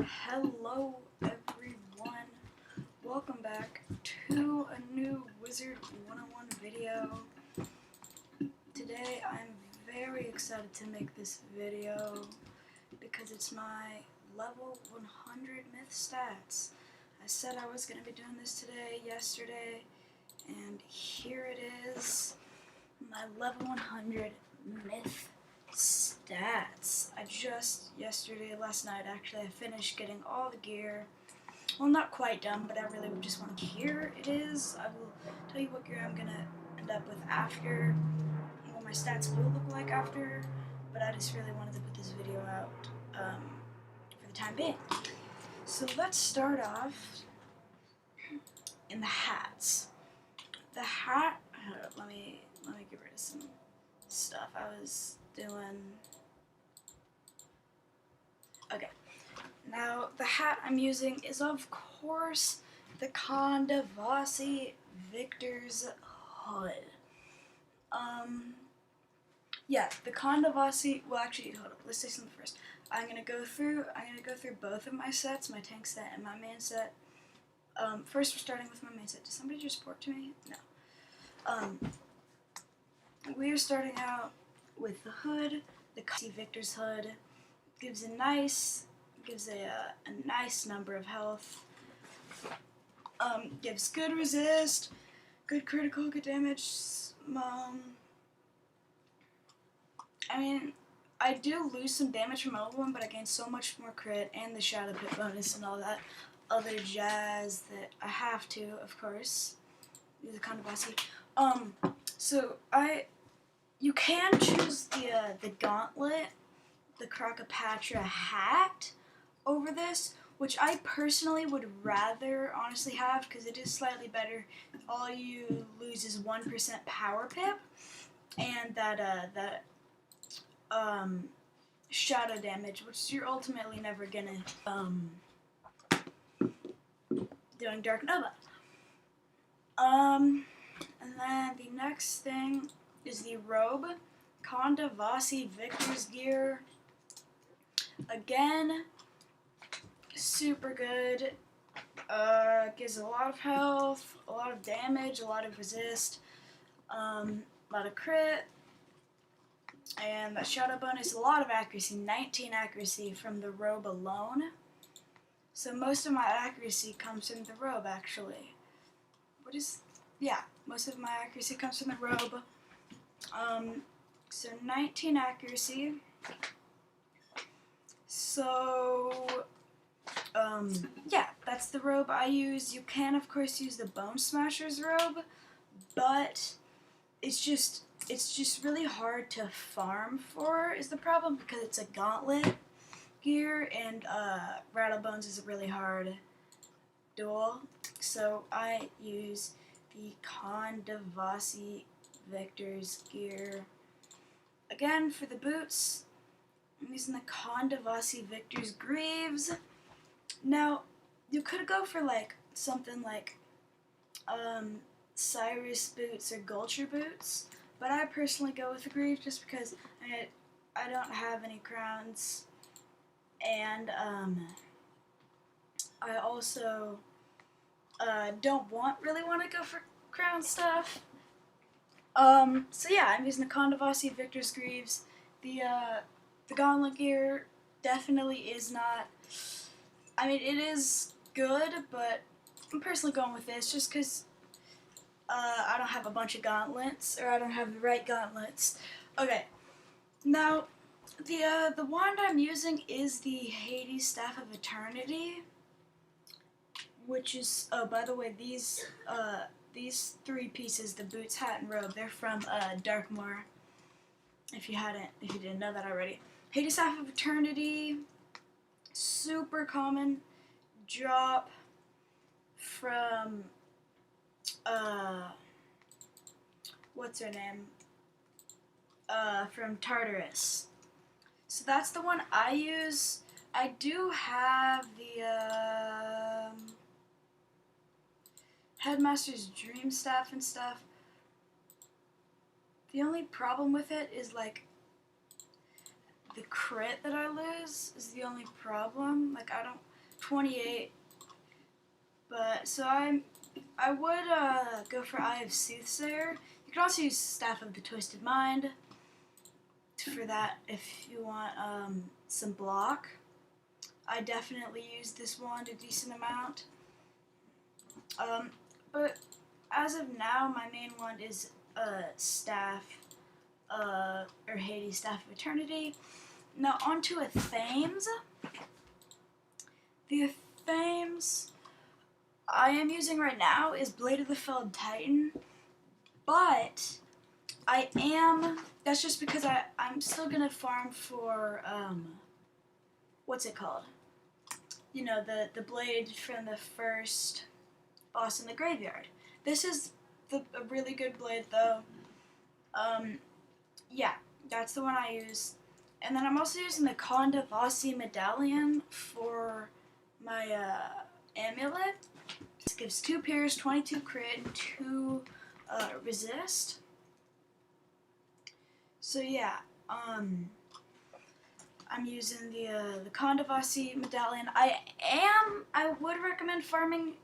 Hello everyone, welcome back to a new Wizard 101 video. Today I'm very excited to make this video because it's my level 100 myth stats. I said I was going to be doing this yesterday, and here it is, my level 100 myth stats. Last night actually, I finished getting all the gear. Well, not quite done, but I really just want to. Here it is. I will tell you what gear I'm gonna end up with after, what my stats will look like after, but I just really wanted to put this video out for the time being. So let's start off in the hats. The hat, let me get rid of some stuff I was doing. Okay, now the hat I'm using is of course the Kandavasi Victor's hood. Yeah, the Kandavasi. Well, actually, hold up. Let's say something first. I'm gonna go through both of my sets, my tank set and my main set. First, we're starting with my main set. Did somebody just report to me? No. We are starting out with the hood, the Kandavasi Victor's hood. Gives a nice number of health. Gives good resist, good critical, good damage. I mean, I do lose some damage from level 1, but I gain so much more crit and the shadow pit bonus and all that other jazz that I have to, of course. Use the Kandavasi. So you can choose the gauntlet, the Crocopatra hat, over this, which I personally would rather honestly have because it is slightly better. All you lose is 1% power pip and that shadow damage, which you're ultimately never gonna doing Dark Nova. And then the next thing is the robe, Kandavasi Victor's gear. Again, super good. Gives a lot of health, a lot of damage, a lot of resist, a lot of crit, and that shadow bonus, a lot of accuracy, 19 accuracy from the robe alone. So most of my accuracy comes from the robe, actually. Most of my accuracy comes from the robe. So 19 accuracy. So, yeah, that's the robe I use. You can, of course, use the Bone Smasher's robe, but it's just really hard to farm for, is the problem, because it's a gauntlet gear, and Rattlebones is a really hard duel. So I use the Kandavasi Victor's gear. Again, for the boots, I'm using the Kandavasi Victor's Greaves. Now, you could go for something like Cyrus boots or Gulcher boots, but I personally go with the Greaves just because I don't have any crowns, and I also don't really want to go for crown stuff. So yeah, I'm using the Kandavasi Victor's Greaves. The gauntlet gear definitely is not, I mean, it is good, but I'm personally going with this just because I don't have a bunch of gauntlets, or I don't have the right gauntlets. Okay, now, the wand I'm using is the Hades Staff of Eternity, which is, oh, by the way, these three pieces, the boots, hat, and robe, they're from Darkmoor, if you didn't know that already. Hades Staff of Eternity, super common drop from, what's her name? From Tartarus. So that's the one I use. I do have the, Headmaster's Dream Staff and stuff. The only problem with it is, the crit that I lose is the only problem. Like, I don't 28, but so I would go for Eye of Soothsayer. You can also use Staff of the Twisted Mind for that if you want some block. I definitely use this wand a decent amount. But as of now, my main wand is Staff, or Hades Staff of Eternity. Now onto a Thames. The Thames I am using right now is Blade of the Felled Titan, but that's just because I'm still gonna farm for, what's it called? You know, the blade from the first boss in the graveyard. This is a really good blade though. Yeah, that's the one I use. And then I'm also using the Kondavasi medallion for my amulet. This gives 2 pierce, 22 crit, and 2 resist. So yeah, I'm using the Kondavasi medallion. I would recommend farming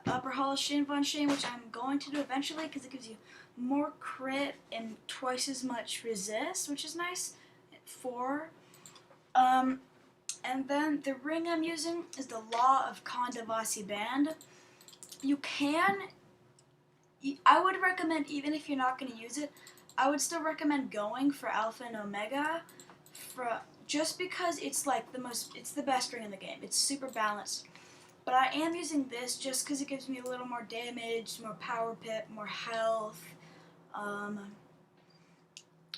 Upper Hall of Shane Von Shane, which I'm going to do eventually because it gives you more crit and twice as much resist, which is nice. 4. And then the ring I'm using is the Law of Kondavasi Band. I would recommend, even if you're not going to use it, I would still recommend going for Alpha and Omega, just because it's like it's the best ring in the game. It's super balanced. But I am using this just because it gives me a little more damage, more power pip, more health.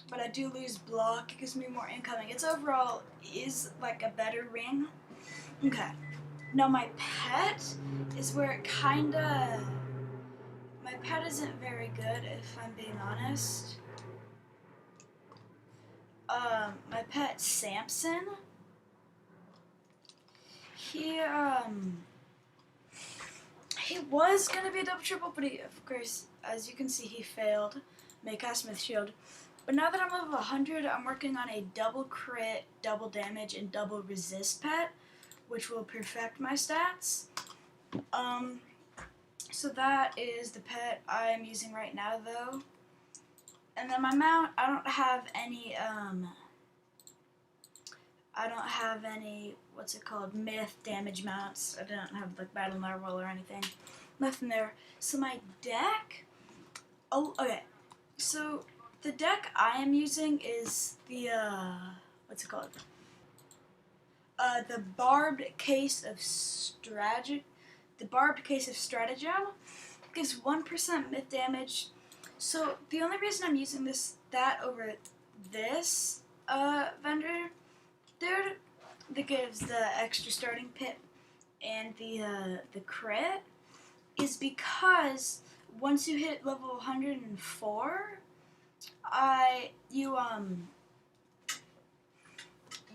But I do lose block. It gives me more incoming. It's overall is like a better ring. Okay. Now my pet is where it kinda... My pet isn't very good, if I'm being honest. My pet, Samson, he was gonna be a double triple, but he, of course, as you can see, he failed. Make Smith Shield. But now that I'm level 100, I'm working on a double crit, double damage, and double resist pet, which will perfect my stats. So that is the pet I'm using right now, though. And then my mount, I don't have any, what's it called, myth damage mounts. I don't have, like, battle narwhal or anything. Nothing there. So my deck, okay. So the deck I am using is the, what's it called? The Barbed Case of Stratagem. The Barbed Case of Stratagem gives 1% myth damage. So the only reason I'm using that over this vendor dude that gives the extra starting pit and the crit is because once you hit level 104,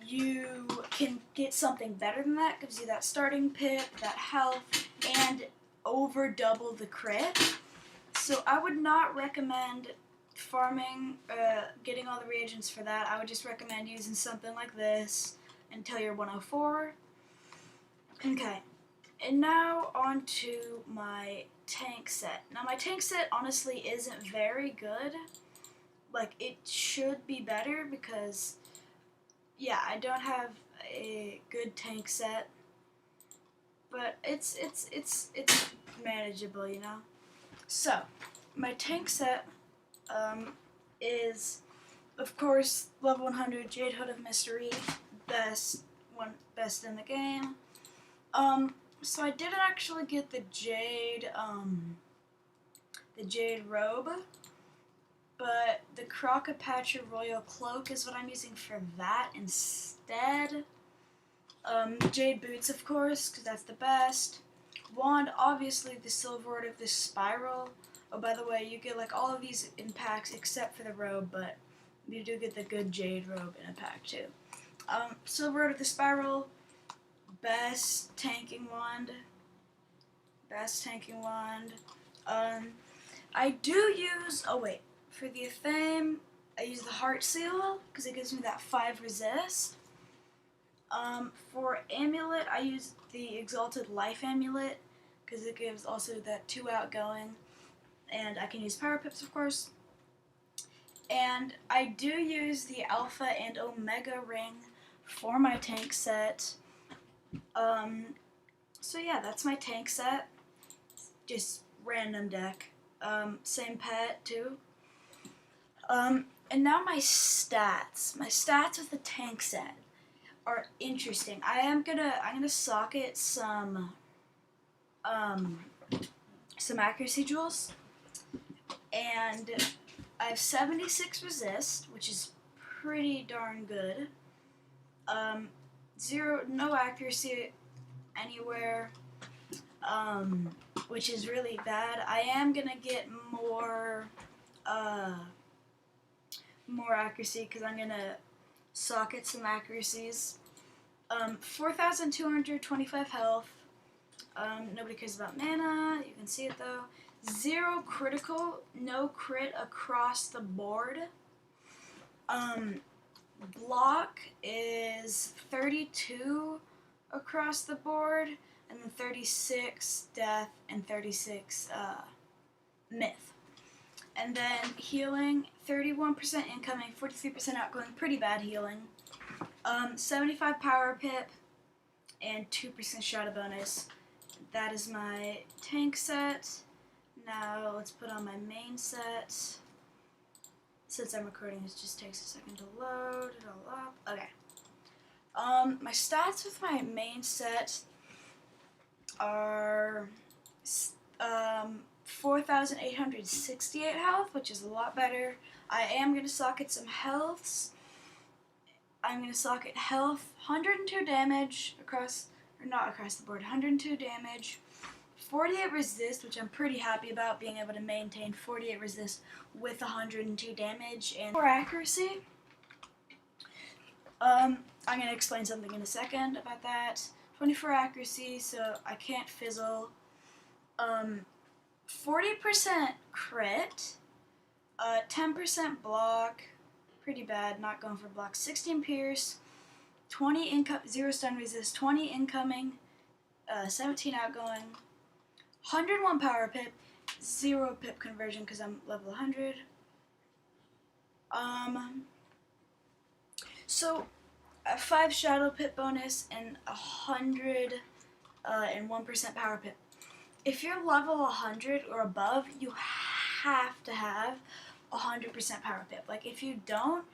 you can get something better than that. Gives you that starting pit, that health, and over double the crit. So I would not recommend farming, getting all the reagents for that. I would just recommend using something like this until you're 104. Okay, and now on to my tank set. Now my tank set honestly isn't very good. Like, it should be better because, yeah, I don't have a good tank set. But it's manageable, you know? So, my tank set is, of course, level 100 Jade Hood of Mystery, best in the game. So I didn't actually get the Jade robe, but the Crocopatra Royal Cloak is what I'm using for that instead. Jade boots, of course, because that's the best. Wand, obviously, the Silver Order of the Spiral. Oh, by the way, you get like all of these in packs except for the robe, but you do get the good Jade robe in a pack too. Silver Order of the Spiral, best tanking wand. I do use, for the Athame, I use the heart seal because it gives me that 5 resist. For amulet, I use the Exalted Life amulet because it gives also that 2 outgoing, and I can use power pips, of course. And I do use the Alpha and Omega ring for my tank set. So yeah, that's my tank set. Just random deck. Same pet too. And now my stats. My stats with the tank set are interesting. I'm gonna socket some accuracy jewels, and I have 76 resist, which is pretty darn good. No accuracy anywhere, which is really bad. I am gonna get more accuracy because I'm gonna socket some accuracies. 4,225 health. Nobody cares about mana. You can see it though. 0 critical, no crit across the board. Block is 32 across the board, and then 36 death and 36 myth. And then healing, 31% incoming, 43% outgoing, pretty bad healing. 75 power pip, and 2% shadow bonus. That is my tank set. Now let's put on my main set. Since I'm recording, it just takes a second to load it all up. Okay. My stats with my main set are 4,868 health, which is a lot better. I am going to socket some healths. I'm going to socket health, 102 damage not across the board, 102 damage, 48 resist, which I'm pretty happy about, being able to maintain 48 resist with 102 damage, and 4 accuracy. I'm going to explain something in a second about that. 24 accuracy, so I can't fizzle. 40% crit, 10% block, pretty bad, not going for block. 16 pierce, 20 0 stun resist, 20 incoming, 17 outgoing, 101 power pip, 0 pip conversion because I'm level 100. So a 5 shadow pip bonus and 100 and 1% power pip. If you're level 100 or above, you have to have 100% power pip. Like, if you don't,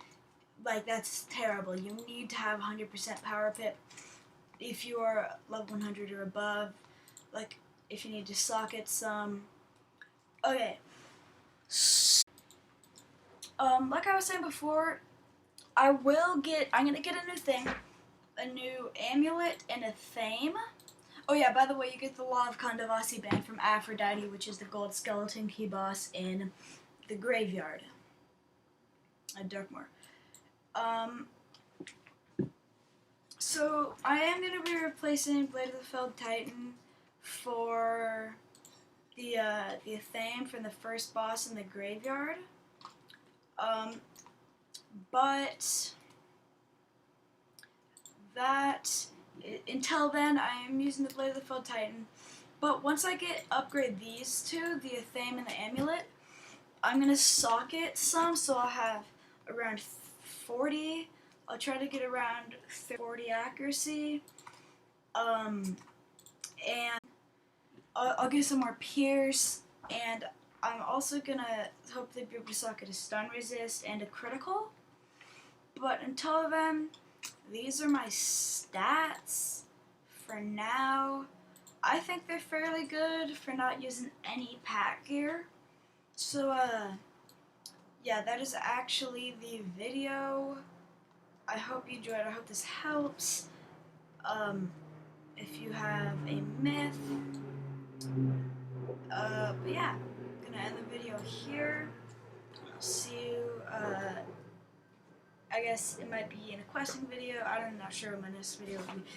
like, that's terrible. You need to have 100% power pip if you are level 100 or above. Like, if you need to socket some. Okay. Like I was saying before, I'm gonna get a new thing, a new amulet and a theme. Oh yeah, by the way, you get the Law of Kandavasi band from Aphrodite, which is the gold skeleton key boss in the graveyard at Darkmoor. So I am going to be replacing Blade of the Felled Titan for the theme from the first boss in the graveyard. But until then, I am using the Blade of the Felled Titan. But once I upgrade these two, the theme and the amulet, I'm going to socket some, so I'll have around 40. I'll try to get around 40 accuracy. And I'll get some more pierce, and I'm also going to hopefully be able to socket a stun resist and a critical. But until then, these are my stats for now. I think they're fairly good for not using any pack gear. So, yeah, that is actually the video. I hope you enjoyed. I hope this helps. If you have a myth. But yeah, I'm gonna end the video here. I'll see you, I guess it might be in a questing video. I'm not sure what my next video will be.